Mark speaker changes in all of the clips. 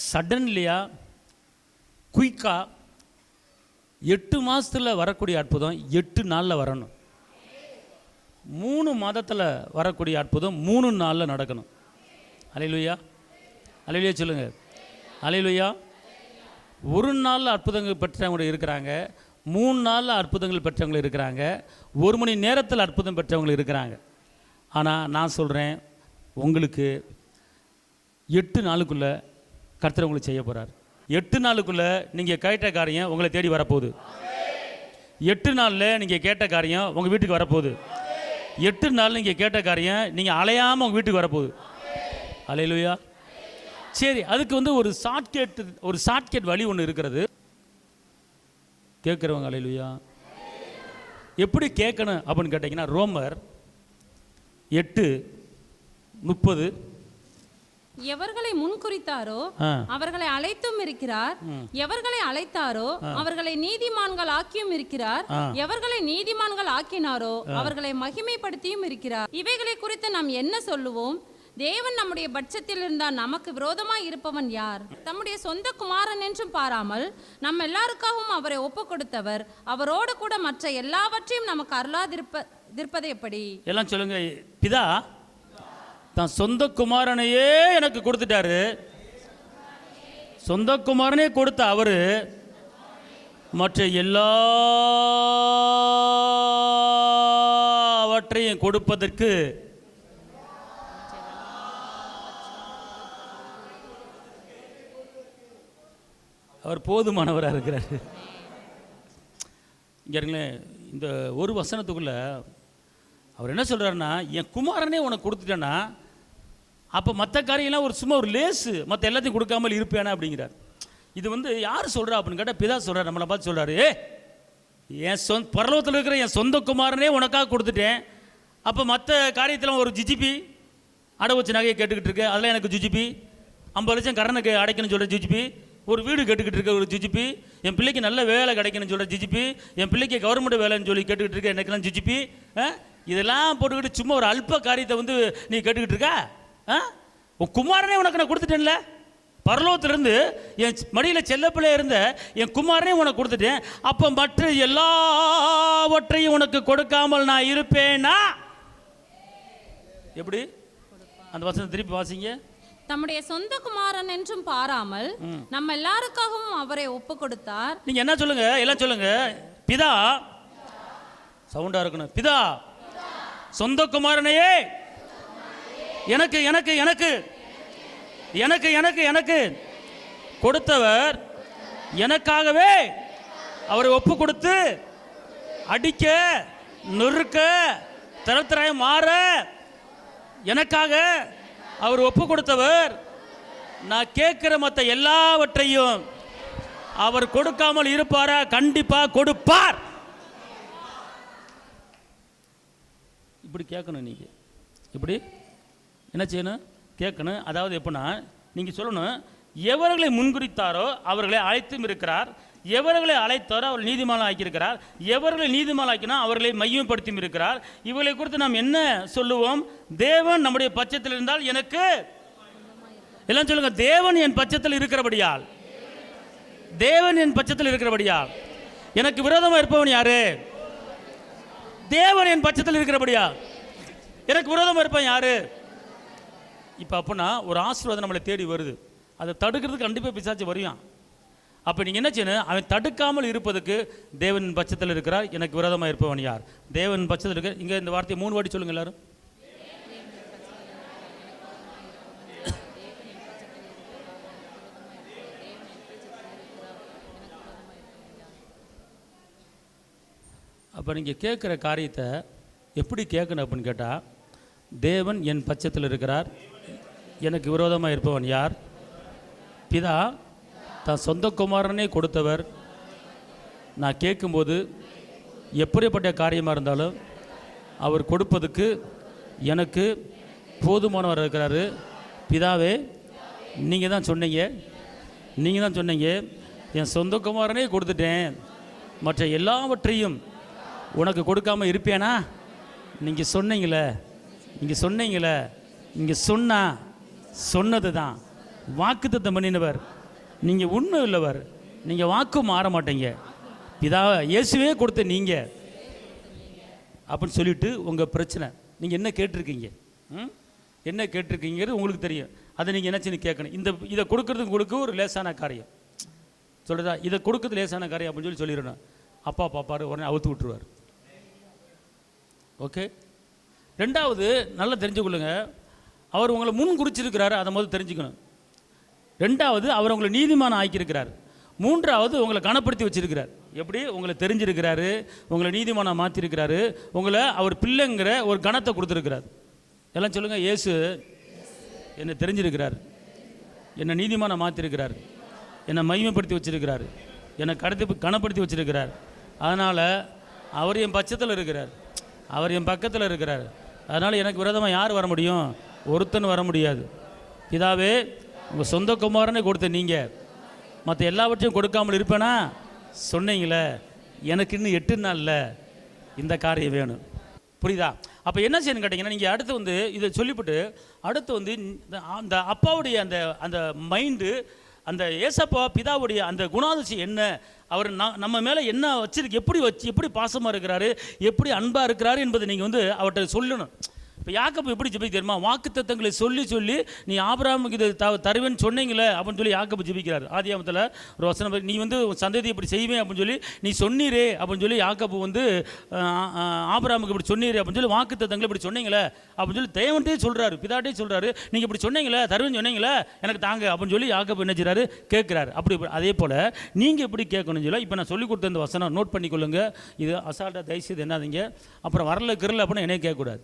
Speaker 1: சடன்லியாக குயிக்காக 8 மாதத்தில் வரக்கூடிய அற்புதம் 8 நாளில் வரணும். 3 மாதத்தில் வரக்கூடிய அற்புதம் 3 நாளில் நடக்கணும். அல்லேலூயா, அல்லேலூயா சொல்லுங்கள். அல்லேலூயா. 1 நாளில் அற்புதங்கள் பெற்றவங்க இருக்கிறாங்க, 3 நாளில் அற்புதங்கள் பெற்றவங்க இருக்கிறாங்க, 1 மணி நேரத்தில் அற்புதம் பெற்றவங்க இருக்கிறாங்க. ஆனால் நான் சொல்கிறேன், உங்களுக்கு 8 நாளுக்குள்ளே கர்த்தர் உங்களுக்கு செய்ய போகிறார். 8 நாளுக்குள்ளே நீங்கள் கேட்ட காரியம் உங்களை தேடி வரப்போகுது. 8 நாளில் நீங்கள் கேட்ட காரியம் உங்கள் வீட்டுக்கு வரப்போகுது. 8 நாள் நீங்கள் கேட்ட காரியம் நீங்கள் அலையாமல் உங்கள் வீட்டுக்கு வரப்போகுது. அல்லேலூயா. சரி, அதுக்கு ஒரு ஷார்ட்கட் வழி ஒன்று இருக்கிறது. கேட்குறவங்க அல்லேலூயா. எப்படி கேட்கணும் அப்படின்னு கேட்டிங்கன்னா, ரோமர் 8:30,
Speaker 2: எவர்களை முன்குறித்தாரோ அவர்களை அழைத்தும் இருக்கிறார், எவர்களை அழைத்தாரோ அவர்களை நீதிமான்கள் ஆக்கியும் இருக்கிறார், எவர்களை நீதிமான்கள் ஆக்கினாரோ அவர்களை மகிமைப்படுத்தியும் இருக்கிறார். இவைகளை குறித்து நாம் என்ன சொல்லுவோம்? தேவன் நம்முடைய பட்சத்தில் இருந்தால் நமக்கு விரோதமாய் இருப்பவன் யார்? தம்முடைய சொந்த குமாரன் என்றும் பாராமல் நம்ம எல்லாருக்காகவும் அவரை ஒப்பு கொடுத்தவர் அவரோடு கூட மற்ற எல்லாவற்றையும் நமக்கு அருளாதிருப்பது எப்படி? எல்லாம் சொல்லுங்க.
Speaker 1: பிதா தான் சொந்த குமாரனையே எனக்கு கொடுத்துட்டாரு. சொந்த குமாரனே கொடுத்த அவரு மற்ற எல்லாவற்றையும் கொடுப்பதற்கு அவர் போதுமானவராக இருக்கிறார். இங்கே இருங்களேன், இந்த ஒரு வசனத்துக்குள்ள அவர் என்ன சொல்கிறாருன்னா, என் குமாரனே உனக்கு கொடுத்துட்டேன்னா அப்போ மற்ற காரியெல்லாம் சும்மா ஒரு லேஸு, மற்ற எல்லாத்தையும் கொடுக்காமல் இருப்பேனா அப்படிங்கிறார். இது யார் சொல்கிறா அப்படின்னு கேட்டால் பிதா சொல்கிறார். நம்மளை பார்த்து சொல்கிறாரு, என் பரலோகத்தில் இருக்கிற என் சொந்த குமாரனே உனக்காக கொடுத்துட்டேன், அப்போ மற்ற காரியத்தில் ஒரு ஜிஜிபி அடை வச்சு நகையை கேட்டுக்கிட்டு இருக்கு, அதெல்லாம் எனக்கு ஜிஜிபி. 50 லட்சம் கடனுக்கு அடைக்கணும்னு சொல்கிற ஜிஜிபி, ஒரு வீடு கேட்டுக்கிட்டு இருக்க ஒரு ஜிஜிபி, என் பிள்ளைக்கு நல்ல வேலை கிடைக்கணும்னு சொல்கிற ஜிஜிபி, என் பிள்ளைக்கு கவர்மெண்ட் வேலைன்னு சொல்லி கேட்டுக்கிட்டு இருக்க எனக்கெல்லாம் ஜிஜிபி. இதெல்லாம் போட்டுக்கிட்டு சும்மா ஒரு அல்ப காரியத்தை நீ கேட்டுக்கிட்டு இருக்கா? உன் குமாரனே உனக்கு நான் கொடுத்துட்டேன்ல, பரலோகத்திலிருந்து என் மடியில் செல்லப்பிள்ளைய இருந்த என் குமாரனே உனக்கு கொடுத்துட்டேன், அப்போ மற்ற எல்லாவற்றையும் உனக்கு கொடுக்காமல் நான் இருப்பேனா? எப்படி? அந்த வசனம் திருப்பி வாசிங்க.
Speaker 2: தம்முடைய சொந்த குமாரன் என்றும் பாராமல் நம்ம எல்லாருக்காகவும் அவரை ஒப்பு கொடுத்தார்.
Speaker 1: நீங்க என்ன சொல்லுங்க, எல்லாம் சொல்லுங்க. பிதா சவுண்டா இருக்கணும். பிதா சொந்த குமாரனையே எனக்கு எனக்கு எனக்கு எனக்கு எனக்கு எனக்கு கொடுத்தவர் எனக்காகவே அவரை ஒப்பு கொடுத்து அடிக்க நொறுக்க தரத்தராய் மாற எனக்காக அவர் ஒப்பு கொடுத்தவர். நான் கேட்கிற மற்ற எல்லாவற்றையும் அவர் கொடுக்காமல் இருப்பாரா? கண்டிப்பா கொடுப்பார். இப்படி கேட்கணும். நீங்க இப்படி என்ன செய்யணும்? கேட்கணும். அதாவது எப்படின்னா, நீங்கள் சொல்லணும், எவர்களை முன்குறித்தாரோ அவர்களை அழைத்தும் இருக்கிறார், எவர்களை அழைத்தாரோ அவர் நீதிமான் ஆக்கியிருக்கிறார், எவர்களை நீதிமான் ஆக்கினா அவர்களை மையப்படுத்தியும் இருக்கிறார். இவர்களை குறித்து நாம் என்ன சொல்லுவோம்? தேவன் நம்முடைய பட்சத்தில் இருந்தால் எனக்கு, எல்லாம் சொல்லுங்க, தேவன் என் பட்சத்தில் இருக்கிறபடியால், தேவன் என் பட்சத்தில் இருக்கிறபடியால் எனக்கு விரோதமாக இருப்பவன் யாரு? தேவன் என் பட்சத்தில் இருக்கிறபடியா எனக்கு விரோதமாக இருப்பான் யாரு? இப்போ அப்படின்னா ஒரு ஆசீர்வாதம் நம்மளை தேடி வருது, அதை தடுக்கிறதுக்கு கண்டிப்பாக பிசாசு வருவான். அப்போ நீங்கள் என்ன செய்யணும்? அவன் தடுக்காமல் இருப்பதுக்கு தேவன் பட்சத்தில் இருக்கிறார், எனக்கு விரோதமாக இருப்பவன் யார்? தேவன் பட்சத்தில் இருக்க. இங்கே இந்த வார்த்தையை 3 வாட்டி சொல்லுங்கள் எல்லாரும். அப்போ நீங்கள் கேட்குற காரியத்தை எப்படி கேட்கணும் அப்படின்னு கேட்டால், தேவன் என் பட்சத்தில் இருக்கிறார், எனக்கு விரோதமாக இருப்பவன் யார்? பிதா தான் சொந்த குமாரனே கொடுத்தவர். நான் கேட்கும்போது எப்படிப்பட்ட காரியமாக இருந்தாலும் அவர் கொடுப்பதுக்கு எனக்கு போதுமானவர் இருக்கிறாரு. பிதாவே, நீங்கள் தான் சொன்னீங்க, என் சொந்த குமாரனே கொடுத்துட்டேன், மற்ற எல்லாவற்றையும் உனக்கு கொடுக்காமல் இருப்பேனா? நீங்கள் சொன்னீங்களே, சொன்னது தான் வாக்குத்தத்தம் பண்ணினவர், நீங்கள் உண்மை உள்ளவர், நீங்கள் வாக்கு மாற மாட்டீங்க, இதா இயேசுவே கொடுத்த நீங்கள் அப்படின்னு சொல்லிட்டு உங்கள் பிரச்சனை நீங்கள் என்ன கேட்டிருக்கீங்க, என்ன கேட்டிருக்கீங்கிறது உங்களுக்கு தெரியும். அதை நீங்கள் என்ன செய்யணும் கேட்கணும். இதை கொடுக்கறதுக்கு கொடுக்க ஒரு லேசான காரியம் சொல்கிறதா, இதை கொடுக்கறது லேசான காரியம் அப்படின்னு சொல்லிடணும். அப்பா பாப்பாரு உடனே அவுத்து விட்டுருவார். ஓகே. ரெண்டாவது நல்லா தெரிஞ்சுக்கொள்ளுங்க, அவர் உங்களை முன் குறிச்சிருக்கிறாரு, அதை முதல் தெரிஞ்சுக்கணும். ரெண்டாவது அவர் உங்களை நீதிமானம் ஆக்கியிருக்கிறார். மூன்றாவது உங்களை கனப்படுத்தி வச்சிருக்கிறார். எப்படி உங்களை தெரிஞ்சிருக்கிறாரு, உங்களை நீதிமானம் மாற்றிருக்கிறாரு, உங்களை அவர் பிள்ளைங்கிற ஒரு கணத்தை கொடுத்துருக்கிறார். எல்லாம் சொல்லுங்கள், இயேசு என்னை தெரிஞ்சிருக்கிறார், என்னை நீதிமானம் மாற்றிருக்கிறார், என்னை மகிமைப்படுத்தி வச்சிருக்கிறார், என்னை கனப்படுத்தி வச்சிருக்கிறார். அதனால் அவர் என் பட்சத்தில் இருக்கிறார், அவர் என் பக்கத்தில் இருக்கிறார். அதனால் எனக்கு விரோதமாக யார் வர முடியும்? ஒருத்தன் வர முடியாது. பிதாவே, உங்கள் சொந்த குமாரனை கொடுத்த நீங்கள் மற்ற எல்லாவற்றையும் கொடுக்காமல் இருப்பேனா சொன்னீங்களே, எனக்கு இன்னும் 8 நாளில் இந்த காரியம் வேணும். புரியுதா? அப்போ என்ன செய்யணும்னு கேட்டிங்கன்னா, நீங்கள் அடுத்து இதை சொல்லிவிட்டு அடுத்து அந்த அப்பாவுடைய அந்த அந்த மைண்டு, அந்த ஏசப்பா பிதாவுடைய அந்த குணாதிசயம் என்ன, அவர் நம்ம மேலே என்ன வச்சிருக்கு, எப்படி பாசமாக இருக்கிறாரு, எப்படி அன்பாக இருக்கிறாரு என்பதை நீங்கள் அவர்கிட்ட சொல்லணும். இப்போ யாக்கோபு எப்படி ஜெபிக்க தெரியுமா? வாக்குத்தத்தங்களை சொல்லி சொல்லி நீ ஆபிரகாமுக்கு இதை தருவேன்னு சொன்னீங்களே அப்படின்னு சொல்லி யாக்கோபு ஜெபிக்கிறார். ஆதியாகமத்தில் ஒரு வசனம், நீ சந்ததி இப்படி செய்வேன் அப்படின்னு சொல்லி நீ சொன்னீரே அப்படின்னு சொல்லி யாக்கோபு ஆபிரகாமுக்கு இப்படி சொன்னீரே அப்படின்னு சொல்லி வாக்குத்தத்தங்களை இப்படி சொன்னீங்களே அப்படின்னு சொல்லி தேவன்ட்டே சொல்கிறாரு, பிதாட்டே சொல்கிறாரு, நீங்கள் இப்படி சொன்னீங்களே, தருவேன்னு சொன்னீங்களே, எனக்கு தாங்க அப்படின்னு சொல்லி யாக்கோபு என்ன செய்கிறாரு, கேட்குறாரு. அப்படி அதே போல் நீங்கள் எப்படி கேட்கணும்னு சொல்லி இப்போ நான் சொல்லிக் கொடுத்த இந்த வசனம் நோட் பண்ணிக்கொள்ளுங்க. இது அசால்ட்டாக தயவுசெய்து என்னதுங்க, அப்புறம் வரல கிரல அப்படின்னு என்னைய கேட்கக்கூடாது,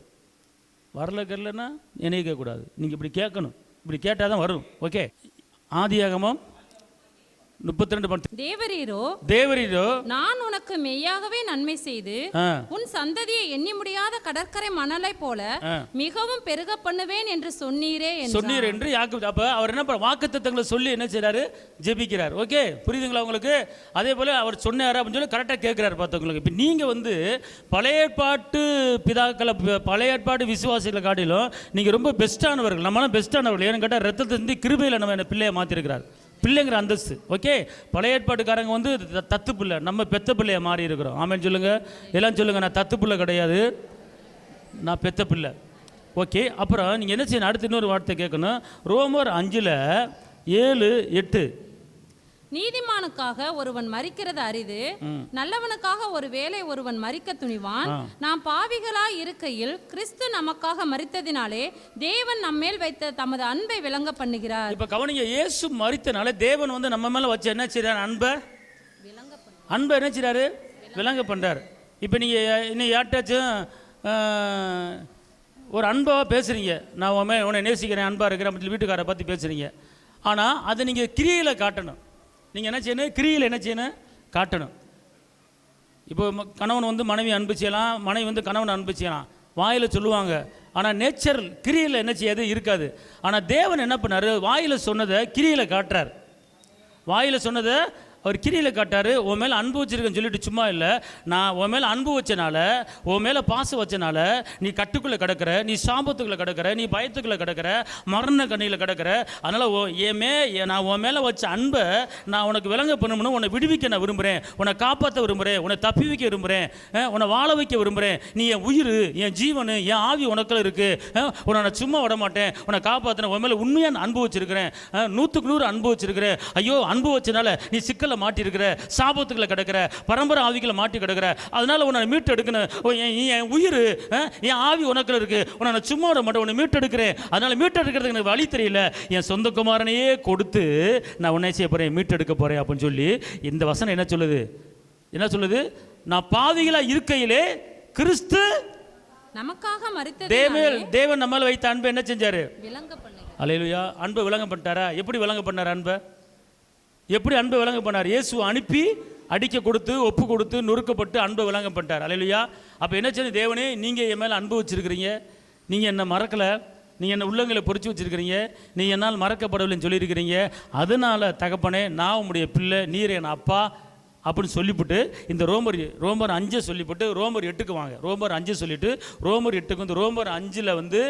Speaker 1: வரல கரலன்னா என்னைய கேட்கக்கூடாது, நீங்கள் இப்படி கேட்கணும். இப்படி கேட்டால் தான் வரும். ஓகே. ஆதியாகமம் 32. தேவரீரோ நான்
Speaker 2: உனக்கு மெய்யாகவே நன்மை செய்து உன் சந்ததியை எண்ணி முடியாத கடற்கரை மணலை போல மிகவும் பெருக பண்ணுவேன் என்று சொன்னீரே
Speaker 1: என்று யாக்கோபு. அப்ப அவர் என்ன வாக்குத்தத்தங்களை சொல்லி என்ன செய்றாரு, ஜெபிக்கிறார். ஓகே, புரியுதுங்களா உங்களுக்கு? அதே போல அவர் சொன்னார் அப்படின்னு சொல்லி கரெக்டாக கேட்கிறாரு. பார்த்தவங்களுக்கு இப்போ நீங்கள் பழைய ஏற்பாட்டு பிதாக்களை, பழைய ஏற்பாட்டு விசுவாசிகளை காட்டிலும் நீங்கள் ரொம்ப பெஸ்ட்டானவர்கள், நம்மளாம் பெஸ்ட்டானவர்கள். ஏன்னு கேட்டால் ரத்தத்தை சிந்தி கிருபையில் நம்ம என்ன பிள்ளையை மாற்றிருக்கிறார், பிள்ளைங்கிற அந்தஸ்து. ஓகே. பழைய ஏற்பாட்டுக்காரங்க தத்து பிள்ளை, நம்ம பெத்த பிள்ளையை மாறி இருக்கிறோம். ஆமேன்னு சொல்லுங்க, எல்லாம் சொல்லுங்க, நான் தத்து பிள்ளை கிடையாது, நான் பெத்த பிள்ளை. ஓகே. அப்புறம் நீங்கள் என்ன செய்யணும், அடுத்து இன்னொரு வார்த்தை கேட்கணும். ரோமர் 5:7-8.
Speaker 2: நீதிமானுக்காக ஒருவன் மரிக்கிறது அரிது, நல்லவனுக்காக ஒருவேளை ஒருவன் மரிக்க துணிவான். நாம் பாவிகளாய் இருக்கையில் கிறிஸ்து நமக்காக மரித்ததினாலே தேவன் நம்மேல் வைத்த தமது அன்பை விளங்க பண்ணுகிறார்.
Speaker 1: இப்ப கவனிங்க, இயேசு மரித்தனால தேவன் நம்ம மேல வச்சு என்ன செய்றார், அன்பை என்ன செய்றாரு, விளங்க பண்றார். இப்ப நீங்க இன்னும் யார்ட்டாச்சும் ஒரு அன்பாக பேசுறீங்க, நான் உன்னை நேசிக்கிறேன், அன்பா இருக்கிறேன் அப்படின்னு வீட்டுக்காரை பற்றி பேசுறீங்க. ஆனால் அதை நீங்கள் கிரியையில் காட்டணும். நீங்கள் என்ன செய்யணும், கிரியில் என்ன செய்யணும், காட்டணும். இப்போ கணவன் மனைவி அன்பு செய்யலாம், மனைவி கணவன் அன்பு செய்யலாம், வாயில் சொல்லுவாங்க. ஆனால் நேச்சுரல் கிரியில் என்ன செய்யாது, இருக்காது. ஆனால் தேவன் என்ன பண்ணார், வாயில் சொன்னதை கிரியில் காட்டுறார். வாயில் சொன்னதை அவர் கிரியில் காட்டாரு. உன் மேலே அன்பு வச்சிருக்கேன்னு சொல்லிட்டு சும்மா இல்லை, நான் உன் மேலே அன்பு வச்சனால, உன் மேலே பாசம் வச்சனால நீ கட்டுக்குள்ளே கிடக்கிற, நீ சாபத்துக்குள்ளே கிடக்கிற, நீ பயத்துக்குள்ளே கிடக்கிற, மரண கண்ணியில் கிடக்கிற. அதனால் நான் உன் மேலே வச்ச அன்பை நான் உனக்கு விளங்க பண்ணணும்னு உன்னை விடுவிக்க நான் விரும்புகிறேன், உன்னை காப்பாற்ற விரும்புகிறேன், உன்னை தப்பி வைக்க விரும்புகிறேன், உன்னை வாழ வைக்க விரும்புகிறேன். நீ என் உயிர், என் ஜீவன், என் ஆவி உனக்குள்ள இருக்குது. உன்னை நான் சும்மா விட மாட்டேன், உன்னை காப்பாற்றின, உன் மேலே உண்மையான அன்பு வச்சிருக்கிறேன், 100க்கு 100 அன்பு வச்சிருக்கிறேன். ஐயோ, அன்பு வச்சனால நீ சிக்கல் மாட்டி இருக்கிற, சாபத்துக்களை கிடக்கிற, பரம்பரை ஆவிகளை மாட்டி கிடக்கிற. அதனால உன்னை மீட்டு எடுக்கணும். என் உயிர், என் ஆவி உனக்குள்ள இருக்கு, உன்னை சும்மா விட மாட்டேன், உன்னை மீட்டு எடுக்கிறேன். அதனால மீட்டு எடுக்கிறதுக்கு எனக்கு வழி தெரியல, என் சொந்த குமாரனையே கொடுத்து நான் உன்னை செய்ய போறேன், மீட்டு எடுக்க போறேன் அப்படின்னு சொல்லி இந்த வசனம் என்ன சொல்லுது, நான் பாவிகளா இருக்கையிலே கிறிஸ்து
Speaker 2: நமக்காக மரித்த
Speaker 1: தேவன் நம்மால் வைத்த அன்பை என்ன செஞ்சாரு,
Speaker 2: விளங்க பண்ணாரு.
Speaker 1: அல்லேலூயா. அன்பை விளங்க பண்ணிட்டாரா? எப்படி விளங்க பண்ணார் அன்பை? எப்படி அன்பை விளங்க பண்ணார்? இயேசு அனுப்பி அடிக்க கொடுத்து, ஒப்பு கொடுத்து, நொறுக்கப்பட்டு அன்பை விளங்க பண்ணிட்டார். அல்லேலூயா. அப்போ என்ன செய்ய, தேவனே நீங்கள் என் மேலே அன்பு வச்சிருக்கிறீங்க, நீங்கள் என்னை மறக்கலை, நீங்கள் என்ன உள்ளங்களை பொறிச்சு வச்சிருக்கிறீங்க, நீங்கள் என்னால் மறக்கப்படவில்லைன்னு சொல்லியிருக்கிறீங்க. அதனால தகப்பனே, நான் உங்களுடைய பிள்ளை, நீர் என் அப்பா, அப்படின்னு சொல்லிவிட்டு இந்த ரோமர் 5 சொல்லிவிட்டு ரோமர் 8க்கு வாங்க. ரோமர் 5 சொல்லிவிட்டு ரோமர் 8க்கு வந்து ரோமர் 5ல் வந்து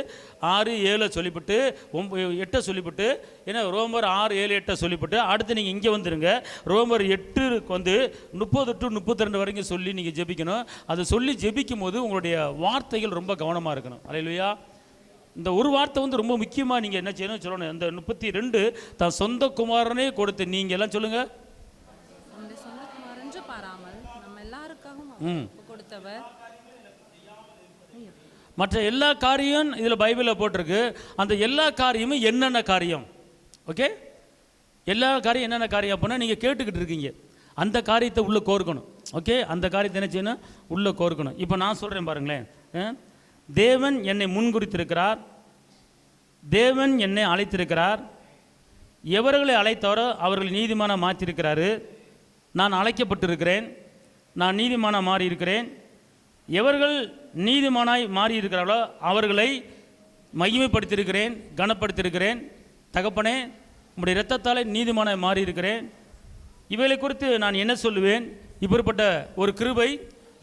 Speaker 1: 6, 7 சொல்லிவிட்டு 8 சொல்லிவிட்டு ஏன்னா ரோமர் 6, 7, 8 சொல்லிவிட்டு அடுத்து நீங்கள் இங்கே வந்துடுங்க. ரோமர் 8க்கு வந்து 30 to 32 வரைக்கும் சொல்லி நீங்கள் ஜெபிக்கணும். அதை சொல்லி ஜெபிக்கும் போது உங்களுடைய வார்த்தைகள் ரொம்ப கவனமாக இருக்கணும். அல்லேலூயா. இந்த ஒரு வார்த்தை வந்து ரொம்ப முக்கியமாக நீங்கள் என்ன செய்யணும் சொல்லணும். இந்த 32 தான் சொந்த குமாரனே கொடுத்து நீங்கள் எல்லாம் சொல்லுங்கள்.
Speaker 2: கொடுத்தவர்
Speaker 1: மற்ற எல்லா காரியம் இதில் பைபிளில் போட்டிருக்கு. அந்த எல்லா காரியமும் என்னென்ன காரியம்? ஓகே, எல்லா காரியம் என்னென்ன காரியம் அப்படின்னா நீங்கள் கேட்டுக்கிட்டு இருக்கீங்க. அந்த காரியத்தை உள்ளே கோர்க்கணும். ஓகே, அந்த காரியத்தை என்ன செய்யணும்? உள்ளே கோர்க்கணும். இப்போ நான் சொல்கிறேன் பாருங்களேன். தேவன் என்னை முன்குறித்திருக்கிறார், தேவன் என்னை அழைத்திருக்கிறார், எவர்களை அழைத்தாரோ அவர்களை நீதிமானாக மாற்றிருக்கிறாரு, நான் அழைக்கப்பட்டிருக்கிறேன், நான் நீதிமானாக மாறி இருக்கிறேன், எவர்கள் நீதிமானாய் மாறி இருக்கிறார்களோ அவர்களை மகிமைப்படுத்தியிருக்கிறேன், கனப்படுத்தியிருக்கிறேன். தகப்பனே, உம்முடைய இரத்தத்தாலே நீதிமானாய் மாறி இருக்கிறேன். இவைகளை குறித்து நான் என்ன சொல்லுவேன்? இப்படிப்பட்ட ஒரு கிருபை,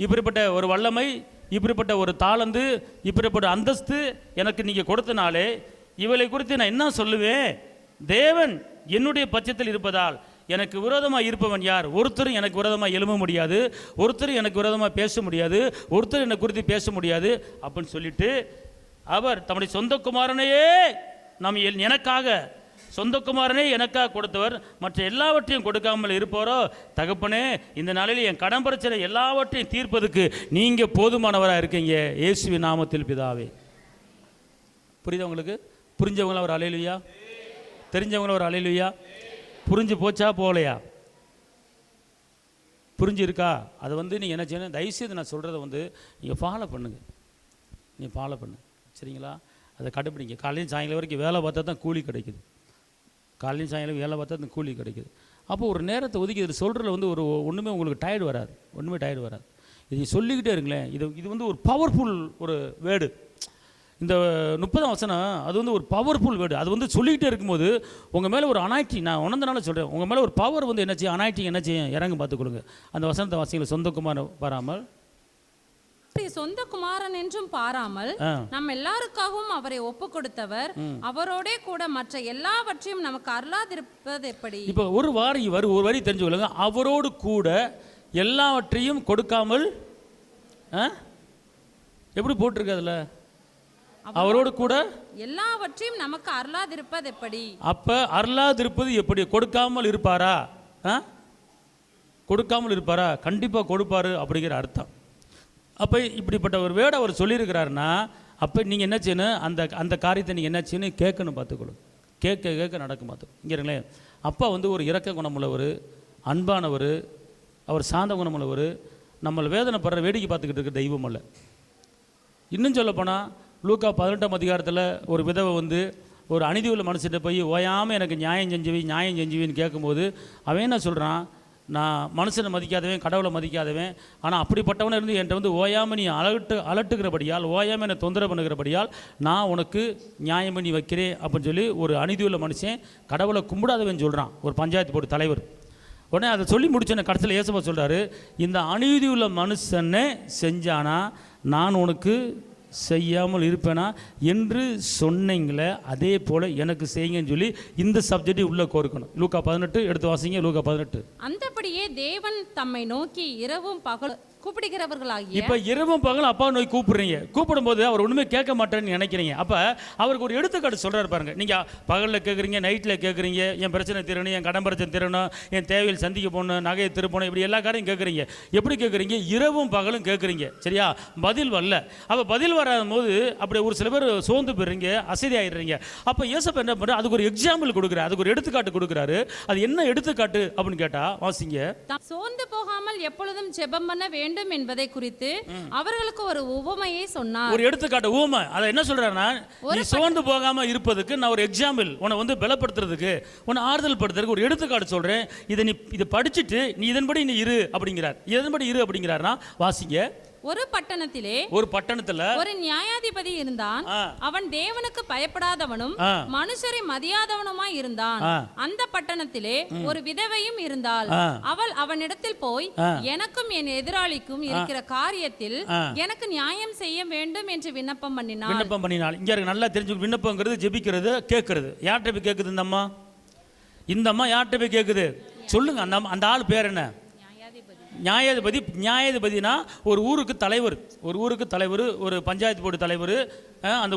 Speaker 1: இப்படிப்பட்ட ஒரு வல்லமை, இப்படிப்பட்ட ஒரு தாளந்து, இப்படிப்பட்ட அந்தஸ்து எனக்கு நீங்கள் கொடுத்தனாலே இவைகளை குறித்து நான் என்ன சொல்லுவேன்? தேவன் என்னுடைய பட்சத்தில் இருப்பதால் எனக்கு விரோதமாக இருப்பவன் யார்? ஒருத்தரும் எனக்கு விரோதமாக எழும்ப முடியாது, ஒருத்தர் எனக்கு விரோதமாக பேச முடியாது, ஒருத்தர் என்னை குறித்து பேச முடியாது அப்படின்னு சொல்லிட்டு அவர் தம்முடைய சொந்த குமாரனையே எனக்காக சொந்த குமாரனே எனக்காக கொடுத்தவர், மற்ற எல்லாவற்றையும் கொடுக்காமல் இருப்பாரோ? தகப்பனே, இந்த நாளில் என் கடன் பிரச்சனை எல்லாவற்றையும் தீர்ப்பதுக்கு நீங்கள் போதுமானவராக இருக்கீங்க. இயேசுவின் நாமத்தில் பிதாவே. புரியுதா உங்களுக்கு? புரிஞ்சவங்கள ஒரு அல்லேலூயா, தெரிஞ்சவங்கள ஒரு அல்லேலூயா. புரிஞ்சு போச்சா போகலையா? புரிஞ்சு இருக்கா? அதை வந்து நீங்கள் என்ன செய்யணும்? தயவுசெய்து நான் சொல்கிறத வந்து நீங்கள் ஃபாலோ பண்ணுங்கள். நீங்கள் ஃபாலோ பண்ணு, சரிங்களா? அதை கடைப்பிடிங்க. காலையும் சாயங்காலம் வரைக்கும் வேலை பார்த்தா தான் கூலி கிடைக்குது. காலையும் சாயங்காலம் வேலை பார்த்தா தான் கூலி கிடைக்குது. அப்போ ஒரு நேரத்தை ஒதுக்கி இதில் சொல்கிறதுல வந்து ஒன்றுமே உங்களுக்கு டயர்டு வராது, ஒன்றுமே டயர்டு வராது. இது சொல்லிக்கிட்டே இருங்களேன். இது வந்து ஒரு பவர்ஃபுல் ஒரு வேர்டு. இந்த 30ஆம் வசனம் அது வந்து ஒரு பவர்ஃபுல் வேர்டு. அது வந்து சொல்லிக்கிட்டே இருக்கும்போது உங்கள் மேலே ஒரு அனாய்ட்டி, நான் உணர்ந்தனால சொல்கிறேன், உங்கள் மேலே ஒரு பவர் வந்து என்ன செய்யும்? அனாய்ட்டி என்ன செய்யும்? இறங்க பார்த்துக்கொள்ளுங்க. அந்த வசனத்தை வாசிங்களை சொந்த குமாரன் பாராமல்,
Speaker 2: சொந்த குமாரன் என்றும் பாராமல் நம்ம எல்லாருக்காகவும் அவரை ஒப்பு கொடுத்தவர், அவரோட கூட மற்ற எல்லாவற்றையும் நமக்கு அருளாதிருப்பது எப்படி? இப்போ
Speaker 1: ஒரு வரி தெரிஞ்சு கொள்ளுங்க. அவரோடு கூட எல்லாவற்றையும் கொடுக்காமல் எப்படி போட்டிருக்கு? அதில் அவரோடு கூட
Speaker 2: எல்லாவற்றையும் நமக்கு அருளாதிருப்பது எப்படி?
Speaker 1: அப்ப அருளாதிருப்பது எப்படி? கொடுக்காமல் இருப்பாரா? கொடுக்காமல் இருப்பாரா? கண்டிப்பா கொடுப்பாரு அப்படிங்கிற அர்த்தம். அப்ப இப்படிப்பட்ட ஒரு வேர்டை அவர் சொல்லியிருக்கிறாருன்னா அப்ப நீங்க என்ன செய்யணும்? அந்த காரியத்தை நீங்க என்ன செய்யணும்? கேட்கணும், பார்த்துக்கணும். கேட்க நடக்கும் பார்த்து. இங்கே இருங்களேன். அப்பா வந்து ஒரு இரக்க குணமுள்ளவர், அன்பானவர், அவர் சாந்த குணமுள்ளவர், நம்மளை வேதனைப்படுற வேடிக்கை பார்த்துக்கிட்டு இருக்க தெய்வம் அல்ல. இன்னும் சொல்லப்போனால் லூக்கா 18ஆம் அதிகாரத்தில் ஒரு விதவை வந்து ஒரு அநீதி உள்ள மனுஷன்ட்ட போய் ஓயாமல் எனக்கு நியாயம் செஞ்சுவின்னு கேட்கும்போது அவன் என்ன சொல்கிறான்? நான் மனுஷனை மதிக்காதவன், கடவுளை மதிக்காதவன், ஆனால் அப்படிப்பட்டவனை இருந்து என்கிட்ட வந்து ஓயாமல் நீ அலட்டுகிறபடியால், ஓயாமல் என்னை தொந்தரவு பண்ணுகிறபடியால் நான் உனக்கு நியாயம் பண்ணி வைக்கிறேன் அப்படின்னு சொல்லி ஒரு அநீதி உள்ள மனுஷன், கடவுளை கும்பிடாதவன் சொல்கிறான், ஒரு பஞ்சாயத்து போர்டு தலைவர். உடனே அதை சொல்லி முடிச்சோன்னே கடைசியில் இயேசுவா சொல்கிறாரு, இந்த அநீதி உள்ள மனுஷனை செஞ்சானா நான் உனக்கு செய்யாமல் இருப்பேனா என்று சொன்னீங்களே, அதே போல் எனக்கு செய்யுங்கன்னு சொல்லி இந்த சப்ஜெக்டை உள்ளே கோர்க்கணும். லூக்கா 18 எடுத்து வாசிங்க. லூக்கா 18.
Speaker 2: அந்தபடியே தேவன் தம்மை நோக்கி இரவும் பகல் கூப்பிடுகிறவர்களாகிய,
Speaker 1: இப்போ இரவும் பகல் அப்பா நோய் கூப்பிடுறீங்க. கூப்பிடும்போது அவர் ஒன்றுமே கேட்க மாட்டேன்னு நினைக்கிறீங்க. அப்போ அவருக்கு ஒரு எடுத்துக்காட்டு சொல்கிறார் பாருங்க. நீங்கள் பகலில் கேட்குறீங்க, நைட்டில் கேட்குறீங்க, என் பிரச்சனை தீரணும், என் கடன் பிரச்சனை தீரணும், என் தேவையில் சந்திக்க போகணும், நகையை திருப்பணும், இப்படி எல்லா காரையும் கேட்குறீங்க. எப்படி கேட்குறீங்க? இரவும் பகலும் கேட்குறீங்க, சரியா? பதில் வரல. அப்போ பதில் வராத போது அப்படி ஒரு சில பேர் சோர்ந்து போயிடுறீங்க, அசதி ஆகிடுறீங்க. அப்போ இயேசப்பா என்ன பண்ணுறாரு? அதுக்கு ஒரு எக்ஸாம்பிள் கொடுக்குறாரு, அதுக்கு ஒரு எடுத்துக்காட்டு கொடுக்குறாரு. அது என்ன எடுத்துக்காட்டு அப்படின்னு கேட்டால் வாசிங்க.
Speaker 2: சோர்ந்து போகாமல் எப்பொழுதும் ஜெபம் பண்ண வேண்டும் என்பதை குறித்து அவர்களுக்கு ஒரு உவமையை சொன்னார்.
Speaker 1: ஒரு எடுத்துக்காட்டு, உவமை. அதை என்ன சொல்றாருன்னா, நீ சோர்ந்து போகாம இருப்பதுக்கு நான் ஒரு எக்ஸாம்பிள், உன்னை வந்து பலப்படுத்துறதுக்கு, உன்னை ஆறுதல் படுத்துறதுக்கு ஒரு எடுத்துக்காட்டு சொல்றேன். இதை நீ இதை படிச்சுட்டு நீ இதன்படி நீ இரு அப்படிங்கிறார். இதன்படி இரு அப்படிங்கிறார்னா வாசிங்க.
Speaker 2: ஒரு பட்டணத்திலே
Speaker 1: ஒரு
Speaker 2: நியாயாதிபதி இருந்தான். அவன் தேவனுக்கு பயப்படாதவனும் மனுஷரை மதியாதவனுமாய் இருந்தான். அந்த பட்டணத்திலே ஒரு விதவையும் இருந்தாள். அவள் அவனிடத்தில் போய், எனக்கும் என் எதிராளிக்கும் இருக்கிற காரியத்தில் எனக்கு நியாயம் செய்ய வேண்டும் என்று விண்ணப்பம் பண்ணினாள்.
Speaker 1: இங்க நல்லா தெரிஞ்சு, விண்ணப்பங்கிறது ஜெபிக்கிறது, கேட்கறது. யார்கிட்ட போய் கேட்குது இந்த அம்மா யார்கிட்ட போய் கேட்குது சொல்லுங்க. அந்த ஆள் பேர் என்ன? நியாயாதிபதி. நியாயாதிபதினா ஒரு ஊருக்கு தலைவர், ஒரு பஞ்சாயத்து போர்டு தலைவர். அந்த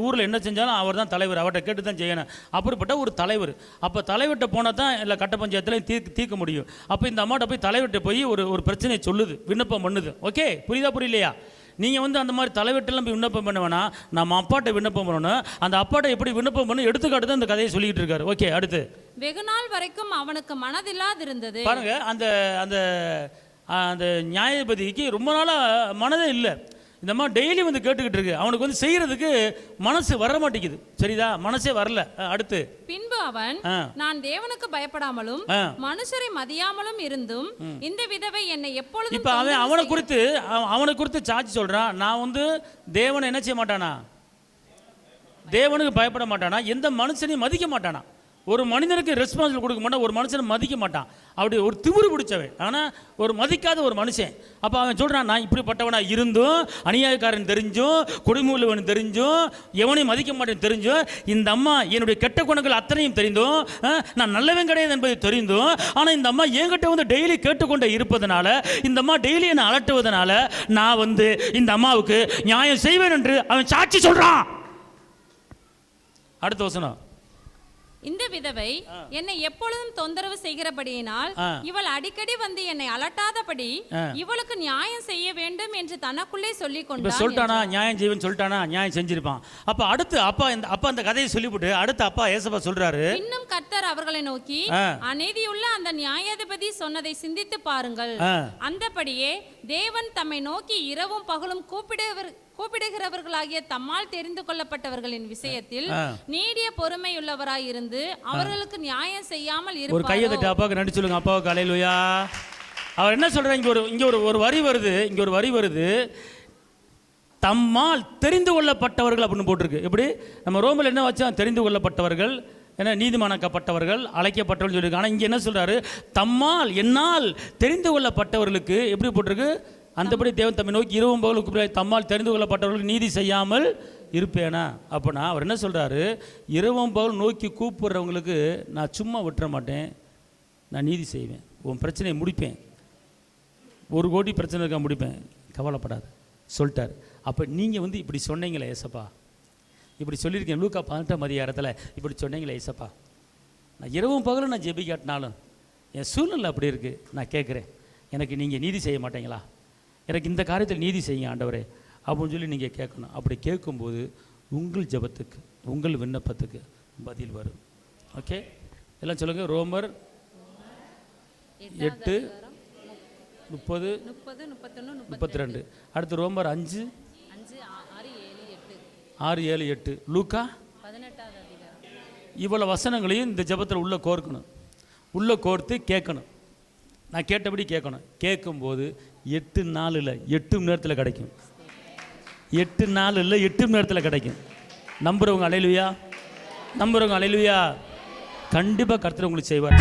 Speaker 1: ஊரில் என்ன செஞ்சாலும் அவர் தான் தலைவர், அவர்கிட்ட கேட்டு தான் செய்யணும். அப்படிப்பட்ட ஒரு தலைவர். அப்போ தலைவர்கிட்ட போனால் தான் இல்லை கட்ட பஞ்சாயத்தில் தீர்க்க முடியும். அப்போ இந்த அம்மாட்ட போய் தலைவர்கிட்ட போய் ஒரு பிரச்சனையை சொல்லுது, விண்ணப்பம் பண்ணுது. ஓகே, புரியலையா? நீங்கள் அந்த மாதிரி தலைவர்கிட்டலாம் போய் விண்ணப்பம் பண்ண வேணாம், நம்ம அப்பாட்ட விண்ணப்பம் பண்ணணும். அந்த அப்பாட்ட எப்படி விண்ணப்பம் பண்ணணும் எடுத்துக்காட்டு தான் அந்த கதையை சொல்லிக்கிட்டு இருக்காரு. ஓகே, அடுத்து.
Speaker 2: வெகு நாள் வரைக்கும் அவனுக்கு மனதில்லாதிருந்தது.
Speaker 1: பாருங்க, அந்த அந்த அந்த நியாயாதிபதிக்கு ரொம்ப நாளாக மனதே இல்லை. இந்த மாதிரி டெய்லி கேட்டுக்கிட்டு இருக்கு. அவனுக்கு செய்யறதுக்கு மனசு வர மாட்டேங்குது. சரிதா, மனசே வரல. அடுத்து.
Speaker 2: பின்பு அவன், நான் தேவனுக்கு பயப்படாமலும் மனுஷரை மதியாமலும் இருந்தும் இந்த விதவை என்னை எப்பொழுதும்.
Speaker 1: இப்ப அவனை குறித்து சாட்சி சொல்றான். நான் தேவனை என்ன செய்ய மாட்டானா? தேவனுக்கு பயப்பட மாட்டானா? எந்த மனுஷனையும் மதிக்க மாட்டானா? ஒரு மனிதனுக்கு ரெஸ்பான்சிபிள் கொடுக்க மாட்டான், ஒரு மனுஷனை மதிக்க மாட்டான். அப்படி ஒரு திமிரு பிடிச்சவன், ஆனால் ஒரு மதிக்காத ஒரு மனுஷன். அப்போ அவன் சொல்கிறான், நான் இப்படிப்பட்டவனா இருந்தும், அநியாயக்காரன் தெரிஞ்சும், குடிமூலவன் தெரிஞ்சும், எவனையும் மதிக்க மாட்டேன்னு தெரிஞ்சும், இந்த அம்மா என்னுடைய கெட்ட குணங்கள் அத்தனையும் தெரிந்தும், நான் நல்லவன் கிடையாது என்பதை தெரிந்தும், ஆனால் இந்த அம்மா என்கிட்ட டெய்லி கேட்டுக்கொண்டே இருப்பதனால, இந்த அம்மா டெய்லி என்னை அலட்டுவதனால, நான் இந்த அம்மாவுக்கு நியாயம் செய்வேன் என்று அவன் சாட்சி சொல்கிறான். அடுத்த வசனம்.
Speaker 2: இந்த விதவை என்னை எப்பொழுதும் தொந்தரவு செய்கிறபடியினால் இவள் அடிக்கடி என்னை அலட்டாதபடி இவளுக்கு நியாயம் செய்ய வேண்டும் என்று தனக்குள்ளே சொல்லிக்
Speaker 1: சொல்லிட்டானா? நியாயம் செய்வேன்னு சொல்லிட்டானா? நியாயம் செஞ்சிருப்பான். அப்ப அடுத்து அப்பா அந்த கதையை சொல்லிவிட்டு அடுத்து அப்பா ஏசப்பா சொல்றாரு,
Speaker 2: இன்னும் கர்த்தர் அவர்களை நோக்கி, அநீதியுள்ள அந்த நியாயாதிபதி சொன்னதை சிந்தித்து பாருங்கள். அந்தபடியே தேவன் தம்மை நோக்கி இரவும் பகலும் கூப்பிடுகிறவர்களாகிய தம்மால் தெரிந்து கொள்ளப்பட்டவர்களின் விஷயத்தில் நீடிய பொறுமையுள்ளவராய் இருந்து அவர்களுக்கு நியாயம் செய்யாமல் இருப்பார்.
Speaker 1: ஒரு கையை தட்டி அப்பாவுக்கு நன்றி சொல்லுங்க. அப்பாவுக்கு அல்லேலூயா. அவர் என்ன சொல்றாரு? இங்க ஒரு வரி வருது. தம்மால் தெரிந்து கொள்ளப்பட்டவர்கள் அப்படின்னு போட்டிருக்கு. எப்படி நம்ம ரோமில் என்ன வச்சா? தெரிந்து கொள்ளப்பட்டவர்கள், ஏன்னா நீதிமானாக்கப்பட்டவர்கள், அழைக்கப்பட்டவர்கள் சொல்லியிருக்கு. ஆனால் இங்கே என்ன சொல்றாரு? தம்மால், என்னால் தெரிந்து கொள்ளப்பட்டவர்களுக்கு எப்படி போட்டிருக்கு? அந்தபடி தேவன் தம்மை நோக்கி இரவும் பகலும் தம்மால் தெரிந்து கொள்ளப்பட்டவர்களுக்கு நீதி செய்யாமல் இருப்பேனா? அப்படின்னா அவர் என்ன சொல்கிறாரு? இரவும் பகல் நோக்கி கூப்பிடுறவங்களுக்கு நான் சும்மா விட்டுற மாட்டேன், நான் நீதி செய்வேன், உன் பிரச்சனையை முடிப்பேன், 1 கோடி பிரச்சனை இருக்கா முடிப்பேன், கவலைப்படாது சொல்லிட்டார். அப்போ நீங்கள் இப்படி சொன்னீங்களே ஏசப்பா, இப்படி சொல்லியிருக்கேன் லூக்கா 18ஆம் அதிகாரத்தில் இப்படி சொன்னீங்களே ஏசப்பா, நான் இரவும் பகலும் நான் ஜெபிக்காட்டினாலும் என் சூழ்நிலை அப்படி இருக்குது, நான் கேட்குறேன், எனக்கு நீங்கள் நீதி செய்ய மாட்டீங்களா? எனக்கு இந்த காரியத்தில் நீதி செய்யுங்க ஆண்டவரே அப்படின்னு சொல்லி நீங்கள் கேட்கணும். அப்படி கேட்கும்போது உங்கள் ஜெபத்துக்கு, உங்கள் விண்ணப்பத்துக்கு பதில் வரும். ஓகே, எல்லாம் சொல்லுங்கள். ரோமர் 8 30 32. அடுத்து ரோமர் 5 6 7 8. லூக்கா
Speaker 2: 18ஆம் அதிகாரம்.
Speaker 1: இவ்வளோ வசனங்களையும் இந்த ஜெபத்தில் உள்ள கோர்க்கணும், உள்ள கோர்த்து கேட்கணும். நான் கேட்டபடி கேட்கணும். கேட்கும்போது 8 நாளில் 8 மணி நேரத்தில் கிடைக்கும். 8 நாளில் 8 மணி நேரத்தில் கிடைக்கும். நம்புறவங்க அல்லேலூயா, நம்புறவங்க அல்லேலூயா. கண்டிப்பாக கர்த்தர் உங்களுக்கு செய்வார்.